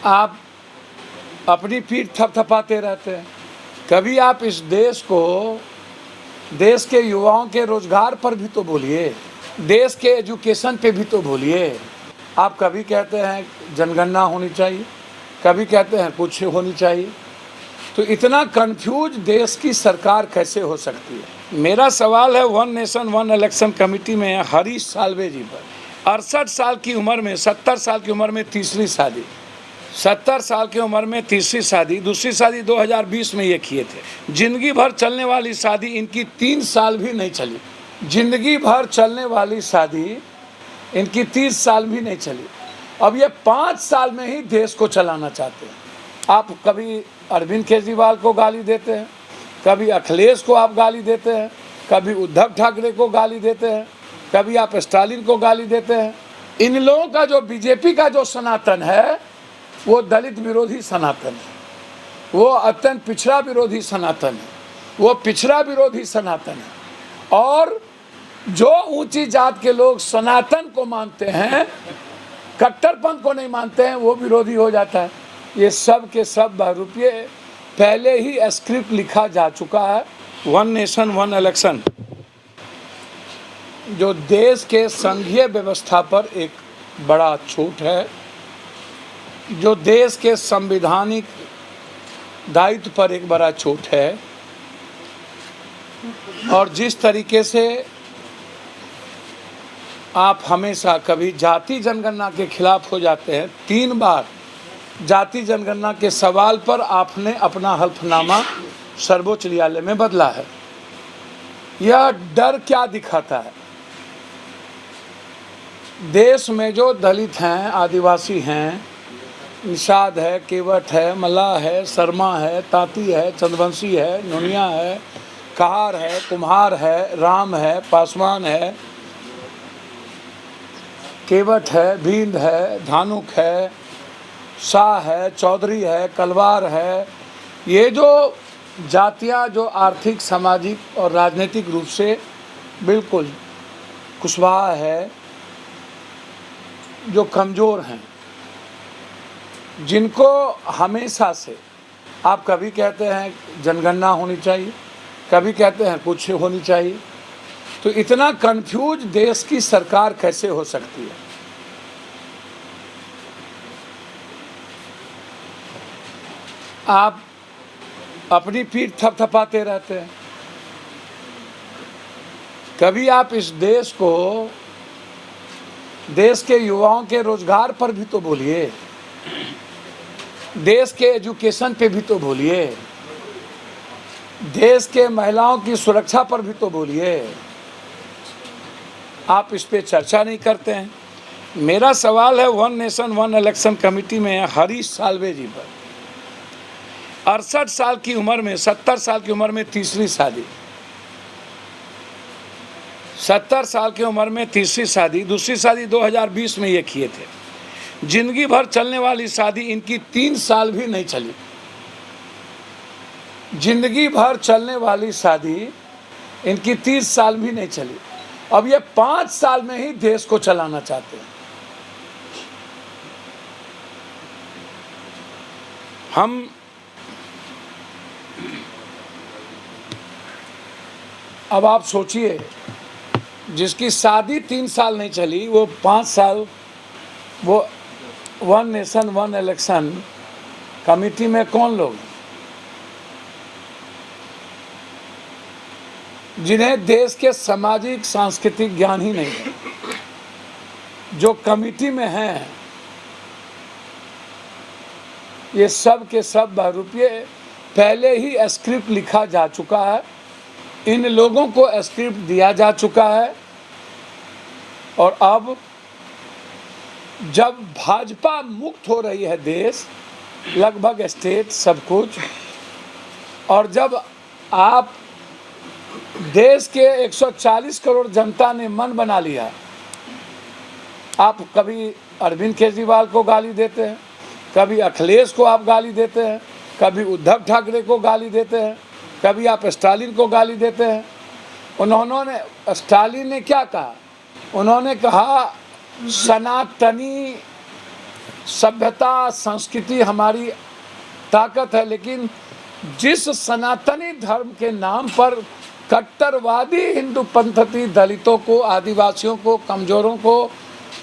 आप अपनी पीठ थपथपाते रहते हैं। कभी आप इस देश को, देश के युवाओं के रोजगार पर भी तो बोलिए, देश के एजुकेशन पे भी तो बोलिए। आप कभी कहते हैं जनगणना होनी चाहिए, कभी कहते हैं कुछ होनी चाहिए। तो इतना कंफ्यूज देश की सरकार कैसे हो सकती है? मेरा सवाल है one nation one election committee में हरीश साल्वे जी पर। 68 साल की उम्र में, 70 साल की उम्र में तीसरी शादी, 70 साल की उम्र में तीसरी शादी, दूसरी शादी 2020 में ये किए थे। जिंदगी भर चलने वाली शादी इनकी 3 साल भी नहीं चली। जिंदगी भर चलने वाली शादी इनकी 30 साल भी नहीं चली। अब ये 5 साल में ही देश को चलाना चाहते हैं। आप कभी अरविंद केजरीवाल को गाली देते हैं, कभी अखिलेश को आप गाली देते हैं, कभी उद्धव ठाकरे को गाली देते हैं, कभी आप स्टालिन को गाली देते हैं। इन लोगों का जो बीजेपी का जो सनातन है वो दलित विरोधी सनातन है, वो अत्यंत पिछड़ा विरोधी सनातन है, वो पिछड़ा विरोधी सनातन है। और जो ऊंची जात के लोग सनातन को मानते हैं, कट्टरपंथ को नहीं मानते हैं, वो विरोधी हो जाता है। ये सब के सब बहरूपिये पहले ही स्क्रिप्ट लिखा जा चुका है। वन नेशन वन इलेक्शन जो देश के संघीय व्यवस्था पर एक बड़ा चोट है, जो देश के संवैधानिक दायित्व पर एक बड़ा चोट है। और जिस तरीके से आप हमेशा कभी जाति जनगणना के खिलाफ हो जाते हैं, 3 बार जाति जनगणना के सवाल पर आपने अपना हल्फनामा सर्वोच्च न्यायालय में बदला है। यह डर क्या दिखाता है? देश में जो दलित हैं, आदिवासी हैं, निषाद है, केवट है, मल्लाह है, शर्मा है, तांती है, चंद्रवंशी है, नोनिया है, कहार है, कुम्हार है, राम है, पासवान है, केवट है, भींड है, धानुक है, शाह है, चौधरी है, कलवार है। ये जो जातियां जो आर्थिक, सामाजिक और राजनीतिक रूप से बिल्कुल कुशवाहा है, जो कमज़ोर हैं, जिनको हमेशा से आप कभी कहते हैं जनगणना होनी चाहिए, कभी कहते हैं कुछ होनी चाहिए। तो इतना कंफ्यूज देश की सरकार कैसे हो सकती है? आप अपनी पीठ थपथपाते रहते हैं। कभी आप इस देश को, देश के युवाओं के रोजगार पर भी तो बोलिए, देश के एजुकेशन पे भी तो बोलिए, देश के महिलाओं की सुरक्षा पर भी तो बोलिए। आप इस पे चर्चा नहीं करते हैं। मेरा सवाल है one nation one election committee में हरीश साल्वे जी पर। 68 साल की उम्र में, 70 साल की उम्र में तीसरी शादी, 70 साल की उम्र में तीसरी शादी, दूसरी शादी 2020 में ये किए थे। जिंदगी भर चलने वाली शादी इनकी 3 साल भी नहीं चली। जिंदगी भर चलने वाली शादी इनकी 30 साल भी नहीं चली। अब ये 5 साल में ही देश को चलाना चाहते हैं। हम अब आप सोचिए, जिसकी शादी 3 साल नहीं चली, वो 5 साल वो one nation one election committee में कौन लोग, जिन्हें देश के सामाजिक सांस्कृतिक ज्ञान ही नहीं है, जो कमेटी में हैं, ये सब के सब बहरूपिये पहले ही स्क्रिप्ट लिखा जा चुका है। इन लोगों को स्क्रिप्ट दिया जा चुका है। और अब जब भाजपा मुक्त हो रही है देश, लगभग स्टेट सब कुछ, और जब आप देश के 140 करोड़ जनता ने मन बना लिया, आप कभी अरविंद केजरीवाल को गाली देते हैं, कभी अखिलेश को आप गाली देते हैं, कभी उद्धव ठाकरे को गाली देते हैं, कभी आप स्टालिन को गाली देते हैं। उन्होंने, स्टालिन ने क्या कहा? उन्होंने कहा सनातनी सभ्यता संस्कृति हमारी ताकत है, लेकिन जिस सनातनी धर्म के नाम पर कट्टरवादी हिंदू पंथती दलितों को, आदिवासियों को, कमजोरों को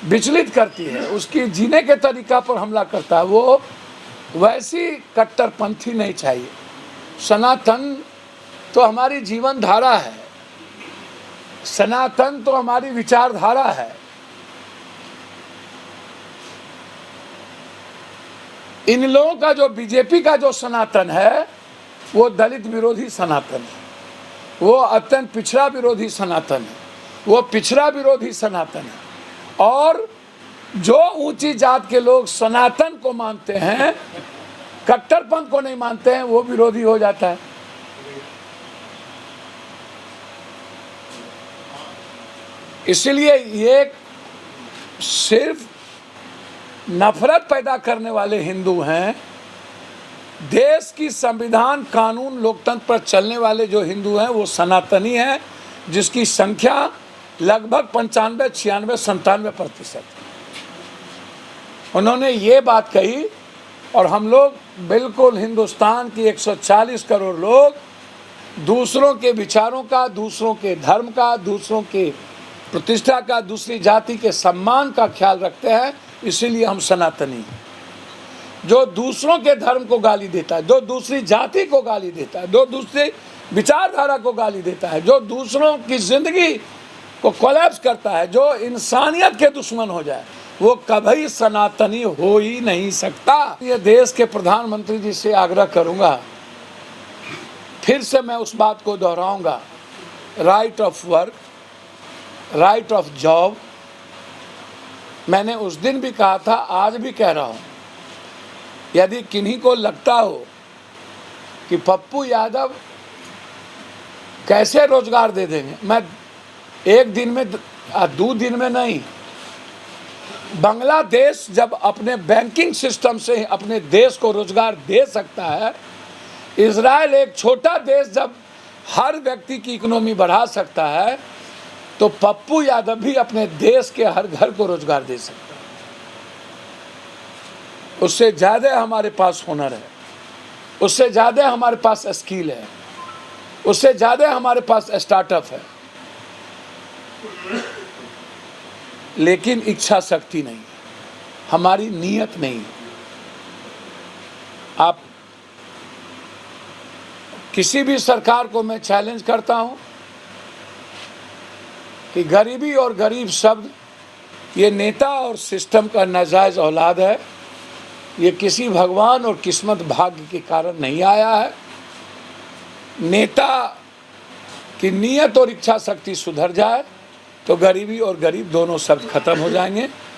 विचलित करती है, उसकी जीने के तरीका पर हमला करता है, वो वैसी कट्टरपंथी नहीं चाहिए। सनातन तो हमारी जीवन धारा है, सनातन तो हमारी विचारधारा है। इन लोगों का जो बीजेपी का जो सनातन है वो दलित विरोधी सनातन है, वो अत्यंत पिछड़ा विरोधी सनातन है, वो पिछड़ा विरोधी सनातन है। और जो ऊंची जात के लोग सनातन को मानते हैं, कट्टरपंथ को नहीं मानते हैं, वो विरोधी हो जाता है। इसलिए ये सिर्फ नफरत पैदा करने वाले हिंदू हैं। देश की संविधान, कानून, लोकतंत्र पर चलने वाले जो हिंदू हैं वो सनातनी हैं, जिसकी संख्या लगभग 95, 96, 97% है। उन्होंने ये बात कही और हम लोग बिल्कुल हिंदुस्तान की 140 करोड़ लोग दूसरों के विचारों का, दूसरों के धर्म का, दूसरों के प्रतिष्ठा का, दूसरी जाति के सम्मान का ख्याल रखते हैं, इसीलिए हम सनातनी हैं। जो दूसरों के धर्म को गाली देता है, जो दूसरी जाति को गाली देता है, जो दूसरी विचारधारा को गाली देता है, जो दूसरों की जिंदगी को कोलैप्स करता है, जो इंसानियत के दुश्मन हो जाए, वो कभी सनातनी हो ही नहीं सकता। ये देश के प्रधानमंत्री जी से आग्रह करूंगा, फिर से मैं उस बात को दोहराऊंगा, right of work, right of job. मैंने उस दिन भी कहा था, आज भी कह रहा हूं, यदि किन्हीं को लगता हो कि पप्पू यादव कैसे रोजगार दे देंगे, मैं एक दिन में, 2 दिन में नहीं, बांग्लादेश जब अपने बैंकिंग सिस्टम से अपने देश को रोजगार दे सकता है, इजराइल एक छोटा देश जब हर व्यक्ति की इकोनॉमी बढ़ा सकता है, तो पप्पू यादव भी अपने देश के हर घर को रोजगार दे सकता है। उससे ज़्यादा हमारे पास हुनर है, उससे ज़्यादा हमारे पास स्किल है, उससे ज़्यादा हमारे पास स्टार्टअप है, लेकिन इच्छा शक्ति नहीं है, हमारी नीयत नहीं है। आप किसी भी सरकार को मैं चैलेंज करता हूं कि गरीबी और गरीब शब्द ये नेता और सिस्टम का नाजायज औलाद है। ये किसी भगवान और किस्मत भाग्य के कारण नहीं आया है। नेता की नीयत और इच्छा शक्ति सुधर जाए तो गरीबी और गरीब दोनों शब्द खत्म हो जाएंगे।